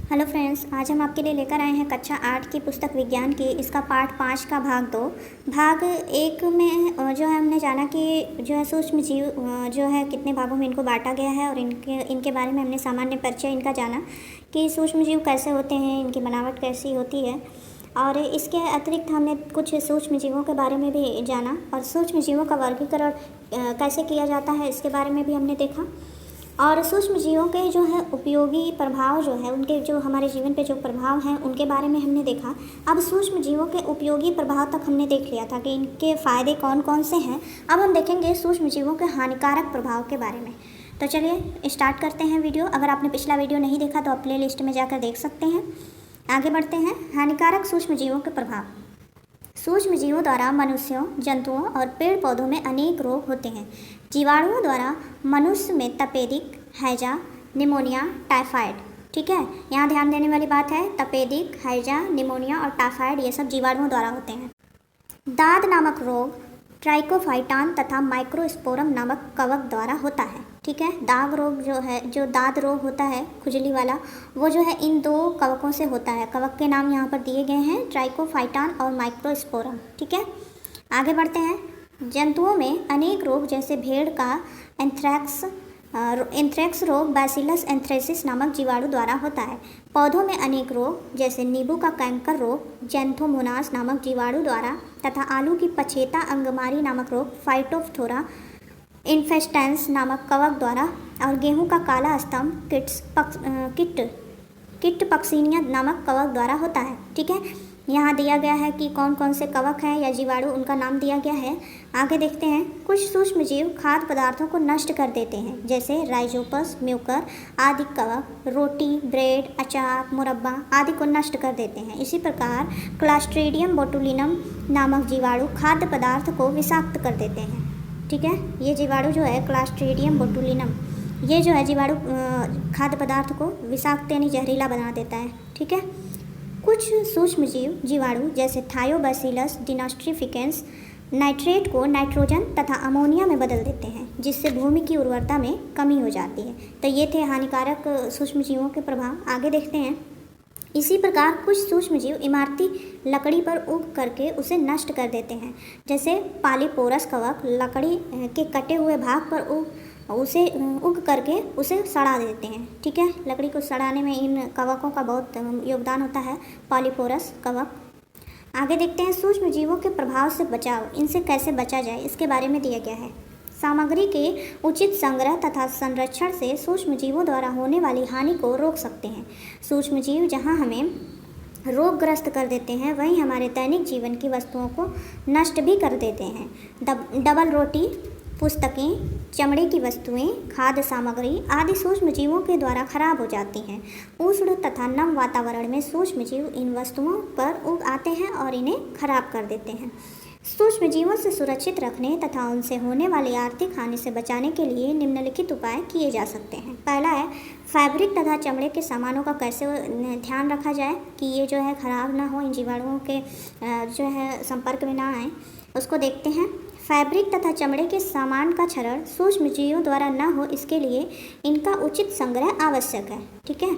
Hello friends, आज हम आपके लिए लेकर आए हैं कक्षा 8 की पुस्तक विज्ञान की इसका पाठ 5 का भाग 2। भाग 1 में जो है हमने जाना कि जो है सूक्ष्म जीव जो है कितने भागों में इनको बांटा गया है और इनके बारे में हमने सामान्य परिचय इनका जाना कि सूक्ष्म जीव कैसे होते हैं, इनकी बनावट कैसी होती है। और इसके अतिरिक्त हमने कुछ सूक्ष्म जीवों के बारे में भी जाना और सूक्ष्म जीवों का वर्गीकरण कैसे किया जाता है इसके बारे में भी हमने देखा। और सूक्ष्म जीवों के जो है उपयोगी प्रभाव जो है उनके जो हमारे जीवन पे जो प्रभाव हैं उनके बारे में हमने देखा। अब सूक्ष्म जीवों के उपयोगी प्रभाव तक हमने देख लिया था कि इनके फ़ायदे कौन कौन से हैं। अब हम देखेंगे सूक्ष्म जीवों के हानिकारक प्रभाव के बारे में। तो चलिए स्टार्ट करते हैं वीडियो। अगर आपने पिछला वीडियो नहीं देखा तो आप प्ले लिस्ट में जाकर देख सकते हैं। आगे बढ़ते हैं। हानिकारक सूक्ष्म जीवों के प्रभाव। सूक्ष्म जीवों द्वारा मनुष्यों, जंतुओं और पेड़ पौधों में अनेक रोग होते हैं। जीवाणुओं द्वारा मनुष्य में तपेदिक, हैजा, निमोनिया, टाइफाइड। ठीक है, यहाँ ध्यान देने वाली बात है, तपेदिक, हैजा, निमोनिया और टाइफाइड ये सब जीवाणुओं द्वारा होते हैं। दाद नामक रोग ट्राइकोफाइटान तथा माइक्रोस्पोरम नामक कवक द्वारा होता है। ठीक है, दाग रोग जो है, जो दाद रोग होता है खुजली वाला, वो जो है इन दो कवकों से होता है। कवक के नाम यहाँ पर दिए गए हैं, ट्राइकोफाइटान और माइक्रोस्पोरम। ठीक है, आगे बढ़ते हैं। जंतुओं में अनेक रोग जैसे भेड़ का एंथ्रेक्स रोग बैसिलस एंथ्रेसिस नामक जीवाणु द्वारा होता है। पौधों में अनेक रोग जैसे नींबू का कैंकर रोग जैंथोमोनास नामक जीवाणु द्वारा तथा आलू की पछेता अंगमारी नामक रोग फाइटोफ्थोरा इन्फेस्टेंस नामक कवक द्वारा और गेहूं का काला स्तंभ किट पक्सिनिया नामक कवक द्वारा होता है। ठीक है, यहाँ दिया गया है कि कौन कौन से कवक हैं या जीवाणु, उनका नाम दिया गया है। आगे देखते हैं। कुछ सूक्ष्म जीव खाद्य पदार्थों को नष्ट कर देते हैं जैसे राइजोपस, म्यूकर आदि कवक रोटी, ब्रेड, अचार, मुरब्बा आदि को नष्ट कर देते हैं। इसी प्रकार क्लास्ट्रीडियम बोटुलिनम नामक जीवाणु खाद्य पदार्थ को विषाक्त कर देते हैं। ठीक है, ये जीवाणु जो है क्लास्ट्रीडियम बोटुलिनम, ये जो है जीवाणु खाद्य पदार्थ को विषाक्त यानी जहरीला बना देता है। ठीक है, कुछ सूक्ष्म जीवाणु जैसे थायोबैसिलस डिनॉस्ट्रिफिकेंस नाइट्रेट को नाइट्रोजन तथा अमोनिया में बदल देते हैं जिससे भूमि की उर्वरता में कमी हो जाती है। तो ये थे हानिकारक सूक्ष्म जीवों के प्रभाव। आगे देखते हैं। इसी प्रकार कुछ सूक्ष्म जीव इमारती लकड़ी पर उग करके उसे नष्ट कर देते हैं जैसे पालीपोरस कवक लकड़ी के कटे हुए भाग पर उग करके उसे सड़ा देते हैं। ठीक है, लकड़ी को सड़ाने में इन कवकों का बहुत योगदान होता है, पॉलीपोरस कवक। आगे देखते हैं। सूक्ष्म जीवों के प्रभाव से बचाव, इनसे कैसे बचा जाए इसके बारे में दिया गया है। सामग्री के उचित संग्रह तथा संरक्षण से सूक्ष्म जीवों द्वारा होने वाली हानि को रोक सकते हैं। सूक्ष्म जीव जहाँ हमें रोगग्रस्त कर देते हैं वहीं हमारे दैनिक जीवन की वस्तुओं को नष्ट भी कर देते हैं। डबल रोटी, पुस्तकें, चमड़े की वस्तुएं, खाद्य सामग्री आदि सूक्ष्म जीवों के द्वारा खराब हो जाती हैं। उष्ण तथा नम वातावरण में सूक्ष्म जीव इन वस्तुओं पर उग आते हैं और इन्हें खराब कर देते हैं। सूक्ष्म जीवों से सुरक्षित रखने तथा उनसे होने वाली आर्थिक हानि से बचाने के लिए निम्नलिखित उपाय किए जा सकते हैं। पहला है, फैब्रिक तथा चमड़े के सामानों का कैसे ध्यान रखा जाए कि ये जो है खराब ना हो, इन जीवाणुओं के जो है संपर्क में ना आए, उसको देखते हैं। फैब्रिक तथा चमड़े के सामान का क्षरण सूक्ष्म जीवों द्वारा न हो, इसके लिए इनका उचित संग्रह आवश्यक है। ठीक है,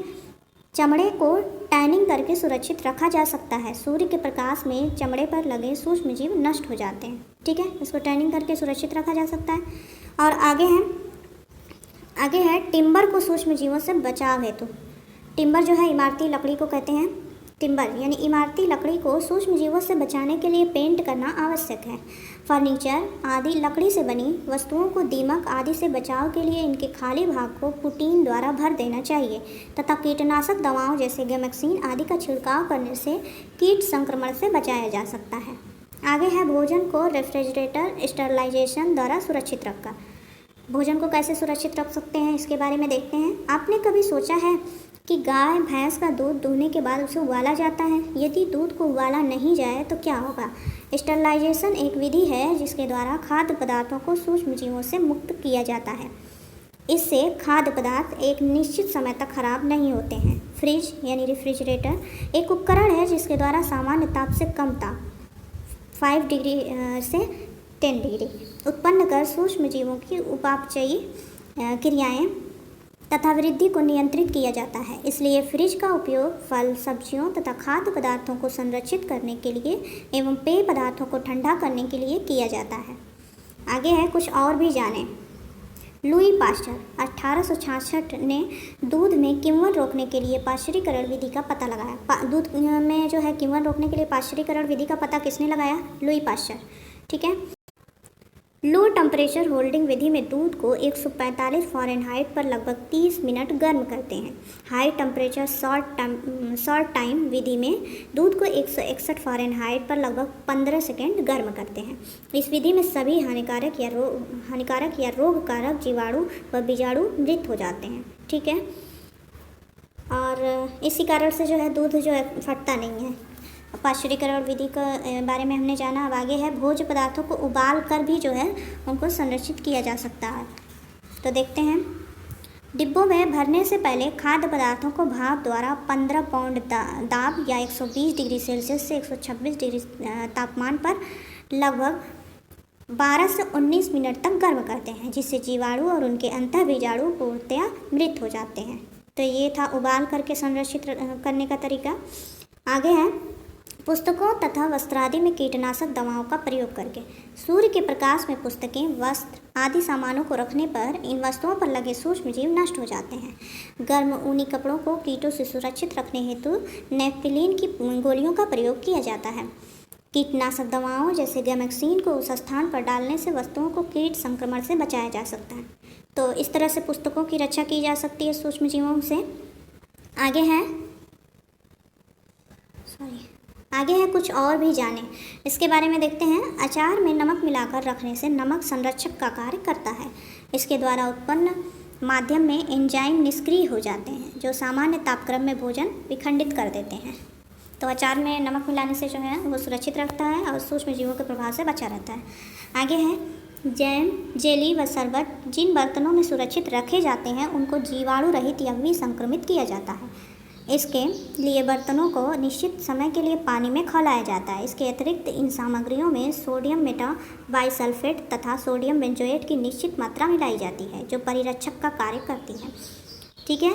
चमड़े को टैनिंग करके सुरक्षित रखा जा सकता है। सूर्य के प्रकाश में चमड़े पर लगे सूक्ष्म जीव नष्ट हो जाते हैं। ठीक है, इसको टैनिंग करके सुरक्षित रखा जा सकता है। और आगे है टिम्बर को सूक्ष्म जीवों से बचाव हेतु। टिम्बर जो है इमारती लकड़ी को कहते हैं। टिम्बर यानी इमारती लकड़ी को सूक्ष्म जीवों से बचाने के लिए पेंट करना आवश्यक है। फर्नीचर आदि लकड़ी से बनी वस्तुओं को दीमक आदि से बचाव के लिए इनके खाली भाग को पुटीन द्वारा भर देना चाहिए तथा कीटनाशक दवाओं जैसे गेमेक्सिन आदि का छिड़काव करने से कीट संक्रमण से बचाया जा सकता है। आगे है भोजन को रेफ्रिजरेटर स्टरलाइजेशन द्वारा सुरक्षित रखकर। भोजन को कैसे सुरक्षित रख सकते हैं इसके बारे में देखते हैं। आपने कभी सोचा है कि गाय भैंस का दूध दुहने के बाद उसे उबाला जाता है? यदि दूध को उबाला नहीं जाए तो क्या होगा? स्टरलाइजेशन एक विधि है जिसके द्वारा खाद्य पदार्थों को सूक्ष्म जीवों से मुक्त किया जाता है। इससे खाद्य पदार्थ एक निश्चित समय तक खराब नहीं होते हैं। फ्रिज यानी रेफ्रिजरेटर एक उपकरण है जिसके द्वारा सामान्य ताप से कम ताप 5 डिग्री से 10 डिग्री उत्पन्न कर सूक्ष्म जीवों की उपापचयी क्रियाएं तथा वृद्धि को नियंत्रित किया जाता है। इसलिए फ्रिज का उपयोग फल, सब्जियों तथा खाद्य पदार्थों को संरक्षित करने के लिए एवं पेय पदार्थों को ठंडा करने के लिए किया जाता है। आगे है कुछ और भी जानें। लुई पाश्चर 1866 ने दूध में किण्वन रोकने के लिए पाश्चरीकरण विधि का पता लगाया। दूध में जो है किण्वन रोकने के लिए पाश्चरीकरण विधि का पता किसने लगाया? Louis Pasteur. ठीक है। लो टेम्परेचर होल्डिंग विधि में दूध को 145 फ़ारेनहाइट पर लगभग 30 मिनट गर्म करते हैं। हाई टेम्परेचर शॉर्ट टाइम विधि में दूध को 161 फ़ारेनहाइट पर लगभग 15 सेकेंड गर्म करते हैं। इस विधि में सभी हानिकारक या रोगकारक जीवाणु व बीजाणु मृत हो जाते हैं। ठीक है। और इसी कारण से जो है दूध जो है फटता नहीं है। पाश्चरीकरण विधि के बारे में हमने जाना। अब आगे है भोज्य पदार्थों को उबाल कर भी जो है उनको संरक्षित किया जा सकता है। तो देखते हैं। डिब्बों में भरने से पहले खाद्य पदार्थों को भाप द्वारा 15 पाउंड दाब या 120 डिग्री सेल्सियस से 126 डिग्री तापमान पर लगभग 12 से 19 मिनट तक गर्म करते हैं, जिससे जीवाणु और उनके अंतःबीजाणु पूर्णतया मृत हो जाते हैं। तो ये था उबाल करके संरक्षित करने का तरीका। आगे है पुस्तकों तथा वस्त्रादि में कीटनाशक दवाओं का प्रयोग करके। सूर्य के प्रकाश में पुस्तकें, वस्त्र आदि सामानों को रखने पर इन वस्तुओं पर लगे सूक्ष्म जीव नष्ट हो जाते हैं। गर्म ऊनी कपड़ों को कीटों से सुरक्षित रखने हेतु नेपथलीन की गोलियों का प्रयोग किया जाता है। कीटनाशक दवाओं जैसे गैमेक्सिन को उस स्थान पर डालने से वस्तुओं को कीट संक्रमण से बचाया जा सकता है। तो इस तरह से पुस्तकों की रक्षा की जा सकती है सूक्ष्म जीवों से। आगे है कुछ और भी जानें। इसके बारे में देखते हैं। अचार में नमक मिलाकर रखने से नमक संरक्षक का कार्य करता है। इसके द्वारा उत्पन्न माध्यम में एंजाइम निष्क्रिय हो जाते हैं, जो सामान्य तापक्रम में भोजन विखंडित कर देते हैं। तो अचार में नमक मिलाने से जो है वो सुरक्षित रखता है और सूक्ष्म जीवों के प्रभाव से बचा रहता है। आगे है जैम, जेली व शरबत जिन बर्तनों में सुरक्षित रखे जाते हैं उनको जीवाणु रहित या विसंक्रमित किया जाता है। इसके लिए बर्तनों को निश्चित समय के लिए पानी में खौलाया जाता है। इसके अतिरिक्त इन सामग्रियों में सोडियम मेटाबाइसल्फेट तथा सोडियम बेंजोएट की निश्चित मात्रा मिलाई जाती है, जो परिरक्षक का कार्य करती है। ठीक है।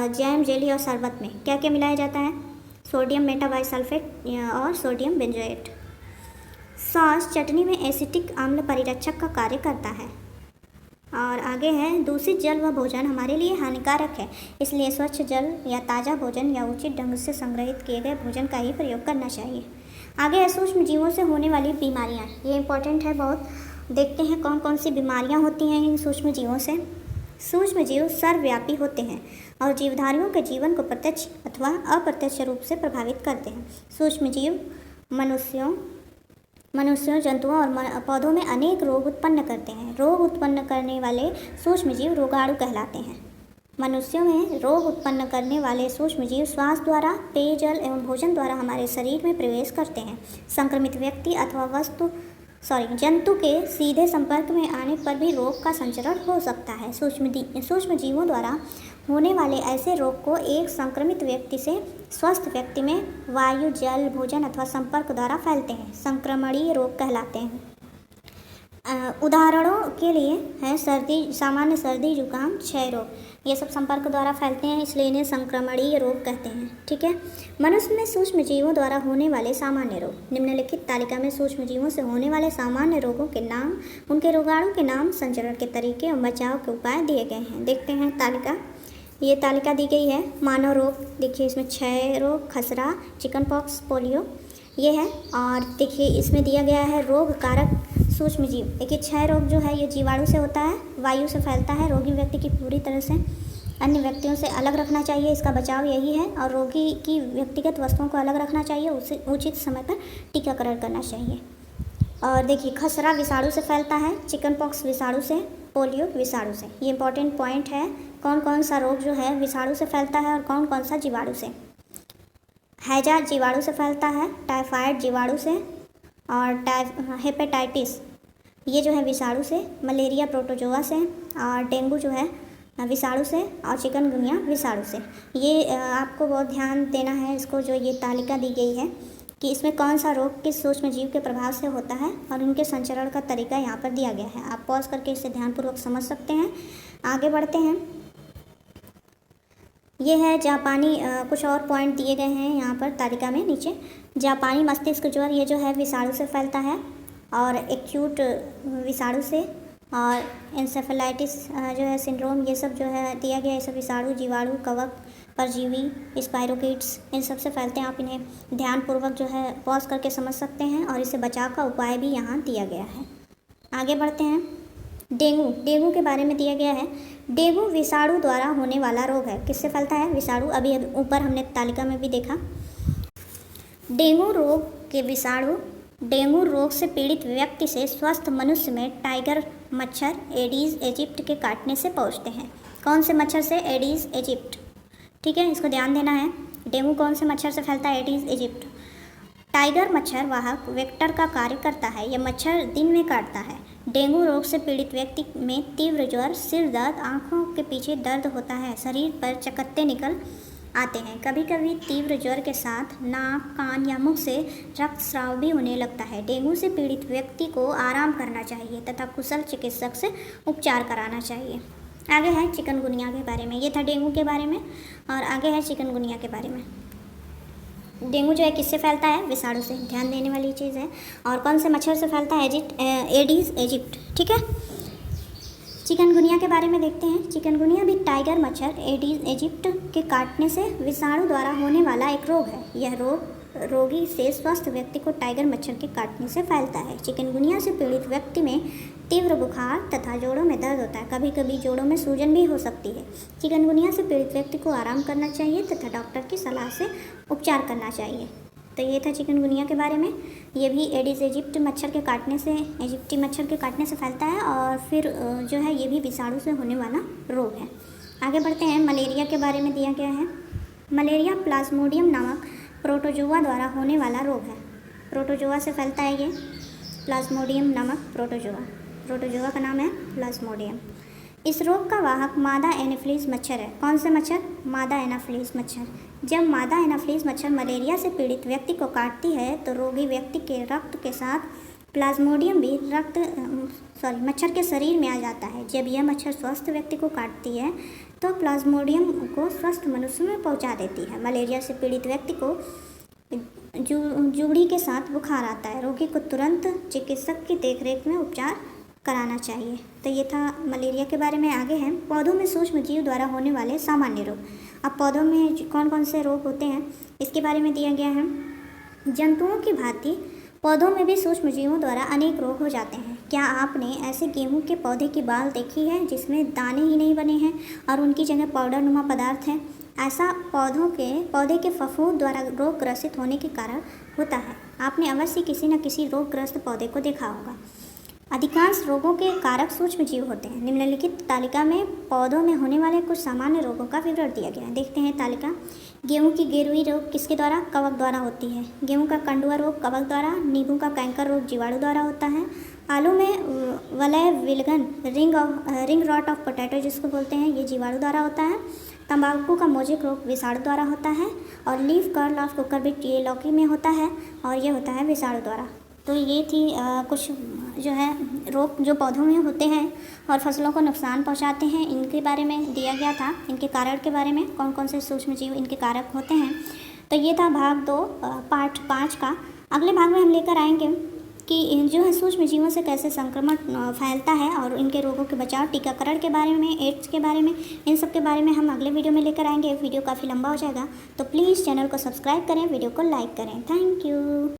जैम, जेली और शरबत में क्या क्या मिलाया जाता है? सोडियम मेटाबाइसल्फेट और सोडियम बेंजोएट। सॉस, चटनी में एसिटिक अम्ल परिरक्षक का कार्य करता है। और आगे है दूषित जल व भोजन हमारे लिए हानिकारक है, इसलिए स्वच्छ जल या ताज़ा भोजन या उचित ढंग से संग्रहित किए गए भोजन का ही प्रयोग करना चाहिए। आगे है सूक्ष्म जीवों से होने वाली बीमारियां। ये इंपॉर्टेंट है बहुत। देखते हैं कौन कौन सी बीमारियां होती हैं इन सूक्ष्म जीवों से। सूक्ष्म जीव सर्वव्यापी होते हैं और जीवधारियों के जीवन को प्रत्यक्ष अथवा अप्रत्यक्ष रूप से प्रभावित करते हैं। सूक्ष्म जीव मनुष्यों, जंतुओं और पौधों में अनेक रोग उत्पन्न करते हैं। रोग उत्पन्न करने वाले सूक्ष्म जीव रोगाणु कहलाते हैं। मनुष्यों में रोग उत्पन्न करने वाले सूक्ष्म जीव श्वास द्वारा, पेयजल एवं भोजन द्वारा हमारे शरीर में प्रवेश करते हैं। संक्रमित व्यक्ति अथवा जंतु के सीधे संपर्क में आने पर भी रोग का संचरण हो सकता है। सूक्ष्म जीवों द्वारा होने वाले ऐसे रोग को एक संक्रमित व्यक्ति से स्वस्थ व्यक्ति में वायु, जल, भोजन अथवा संपर्क द्वारा फैलते हैं। संक्रमणीय रोग कहलाते हैं। उदाहरणों के लिए है सामान्य सर्दी, जुकाम, क्षय रोग, ये सब संपर्क द्वारा फैलते हैं, इसलिए इन्हें संक्रमणीय रोग कहते हैं। ठीक है। मनुष्य में सूक्ष्म जीवों द्वारा होने वाले सामान्य रोग। निम्नलिखित तालिका में सूक्ष्म जीवों से होने वाले सामान्य रोगों के नाम, उनके रोगाणु के नाम, संचरण के तरीके और बचाव के उपाय दिए गए हैं। देखते हैं तालिका। ये तालिका दी गई है। मानव रोग, देखिए इसमें क्षय रोग, खसरा, चिकन पॉक्स, पोलियो ये है। और देखिए इसमें दिया गया है रोग कारक सूक्ष्म जीव। देखिए क्षय रोग जो है ये जीवाणु से होता है, वायु से फैलता है। रोगी व्यक्ति की पूरी तरह से अन्य व्यक्तियों से अलग रखना चाहिए, इसका बचाव यही है। और रोगी की व्यक्तिगत वस्तुओं को अलग रखना चाहिए, उसे उचित समय पर टीकाकरण करना चाहिए। और देखिए खसरा विषाणु से फैलता है, चिकन पॉक्स विषाणु से, पोलियो विषाणु से। ये इंपॉर्टेंट पॉइंट है, कौन कौन सा रोग जो है विषाणु से फैलता है और कौन कौन सा जीवाणु से। हैजा जीवाणु से फैलता है, टाइफाइड जीवाणु से, और हेपेटाइटिस ये जो है विषाणु से, मलेरिया प्रोटोजोआ से, और डेंगू जो है विषाणु से, और चिकनगुनिया विषाणु से। ये आपको बहुत ध्यान देना है इसको, जो ये तालिका दी गई है कि इसमें कौन सा रोग किस सूक्ष्म जीव के प्रभाव से होता है और उनके संचरण का तरीका यहाँ पर दिया गया है। आप पॉज करके इसे ध्यानपूर्वक समझ सकते हैं। आगे बढ़ते हैं। ये है जापानी कुछ और पॉइंट दिए गए हैं यहाँ पर तालिका में नीचे। जापानी मस्तिष्क ज्वर ये जो है विषाणु से फैलता है, और एक्यूट विषाणु से, और इंसेफेलाइटिस जो है सिंड्रोम, ये सब जो है दिया गया है। ये सब विषाणु, जीवाणु, कवक, परजीवी, स्पाइरोकीट्स, इन सब से फैलते हैं। आप इन्हें ध्यानपूर्वक जो है पॉज करके समझ सकते हैं, और इससे बचाव का उपाय भी यहाँ दिया गया है। आगे बढ़ते हैं। डेंगू, डेंगू के बारे में दिया गया है। डेंगू विषाणु द्वारा होने वाला रोग है। किससे फैलता है? विषाणु। अभी ऊपर हमने तालिका में भी देखा। डेंगू रोग के विषाणु डेंगू रोग से पीड़ित व्यक्ति से स्वस्थ मनुष्य में टाइगर मच्छर एडीज इजिप्ट के काटने से पहुँचते हैं। कौन से मच्छर से? Aedes aegypti. ठीक है, इसको ध्यान देना है। डेंगू कौन से मच्छर से फैलता है? Aedes Egypt. टाइगर मच्छर वाहक वेक्टर का कार्य करता है। यह मच्छर दिन में काटता है। डेंगू रोग से पीड़ित व्यक्ति में तीव्र ज्वर, सिर दर्द, आंखों के पीछे दर्द होता है, शरीर पर चकत्ते निकल आते हैं। कभी कभी तीव्र ज्वर के साथ नाक, कान या मुख से रक्तस्राव भी होने लगता है। डेंगू से पीड़ित व्यक्ति को आराम करना चाहिए तथा कुशल चिकित्सक से उपचार कराना चाहिए। आगे है चिकनगुनिया के बारे में। ये था डेंगू के बारे में, और आगे है चिकनगुनिया के बारे में। डेंगू जो है किससे फैलता है? विषाणु से। ध्यान देने वाली चीज़ है। और कौन से मच्छर से फैलता है? Aedes aegypti. ठीक है, चिकनगुनिया के बारे में देखते हैं। चिकनगुनिया भी टाइगर मच्छर एडीज इजिप्ट के काटने से विषाणु द्वारा होने वाला एक रोग है। यह रोग रोगी से स्वस्थ व्यक्ति को टाइगर मच्छर के काटने से फैलता है। चिकनगुनिया से पीड़ित व्यक्ति में तीव्र बुखार तथा जोड़ों में दर्द होता है। कभी कभी जोड़ों में सूजन भी हो सकती है। चिकनगुनिया से पीड़ित व्यक्ति को आराम करना चाहिए तथा डॉक्टर की सलाह से उपचार करना चाहिए। तो ये था चिकनगुनिया के बारे में। ये भी एडिस इजिप्ट मच्छर के काटने से, इजिप्टी मच्छर के काटने से फैलता है, और फिर जो है ये भी विषाणु से होने वाला रोग है। आगे बढ़ते हैं। मलेरिया के बारे में दिया गया है। मलेरिया प्लाज्मोडियम नामक प्रोटोजोआ द्वारा होने वाला रोग है। प्रोटोजोआ से फैलता है ये, प्लाज्मोडियम नामक प्रोटोजोआ। प्रोटोजोआ का नाम है प्लाज्मोडियम। इस रोग का वाहक मादा एनाफिलीज मच्छर है। कौन से मच्छर? मादा एनाफिलीज मच्छर। जब मादा एनाफिलीज मच्छर मलेरिया से पीड़ित व्यक्ति को काटती है तो रोगी व्यक्ति के रक्त के साथ प्लाज्मोडियम भी मच्छर के शरीर में आ जाता है। जब यह मच्छर स्वस्थ व्यक्ति को काटती है तो प्लाज्मोडियम को स्वस्थ मनुष्य में पहुंचा देती है। मलेरिया से पीड़ित व्यक्ति को जुगड़ी के साथ बुखार आता है। रोगी को तुरंत चिकित्सक की देखरेख में उपचार कराना चाहिए। तो ये था मलेरिया के बारे में। आगे हैं पौधों में सूक्ष्म जीव द्वारा होने वाले सामान्य रोग। अब पौधों में कौन कौन से रोग होते हैं इसके बारे में दिया गया है। जंतुओं की भांति पौधों में भी सूक्ष्म जीवों द्वारा अनेक रोग हो जाते हैं। क्या आपने ऐसे गेहूं के पौधे की बाल देखी है जिसमें दाने ही नहीं बने हैं और उनकी जगह पाउडर नुमा पदार्थ है? ऐसा पौधे के फफूंद द्वारा रोग ग्रसित होने के कारण होता है। आपने अवश्य किसी न किसी रोगग्रस्त पौधे को देखा होगा। अधिकांश रोगों के कारक सूक्ष्म जीव होते हैं। निम्नलिखित तालिका में पौधों में होने वाले कुछ सामान्य रोगों का विवरण दिया गया है। देखते हैं तालिका। गेहूं की गेरुई रोग किसके द्वारा? कवक द्वारा होती है। गेहूं का कंडुआ रोग कवक द्वारा। नींबू का कैंकर रोग जीवाणु द्वारा होता है। आलू में वलय विलगन रिंग रॉट ऑफ पोटैटो जिसको बोलते हैं, ये जीवाणु द्वारा होता है। तंबाकू का मोजेक रोग विषाणु द्वारा होता है। और लीफ कर्ल ऑफ कुकुरबिट ये लौकी में होता है, और ये होता है विषाणु द्वारा। तो ये थी कुछ जो है रोग जो पौधों में होते हैं और फसलों को नुकसान पहुंचाते हैं, इनके बारे में दिया गया था। इनके कारण के बारे में, कौन कौन से सूक्ष्म जीव इनके कारक होते हैं। तो ये था भाग 2 पार्ट 5 का। अगले भाग में हम लेकर आएंगे कि जो है सूक्ष्म जीवों से कैसे संक्रमण फैलता है और इनके रोगों के बचाव, टीकाकरण के बारे में, एड्स के बारे में, इन सब के बारे में हम अगले वीडियो में लेकर आएंगे। वीडियो काफ़ी लंबा हो जाएगा, तो प्लीज़ चैनल को सब्सक्राइब करें, वीडियो को लाइक करें। Thank you.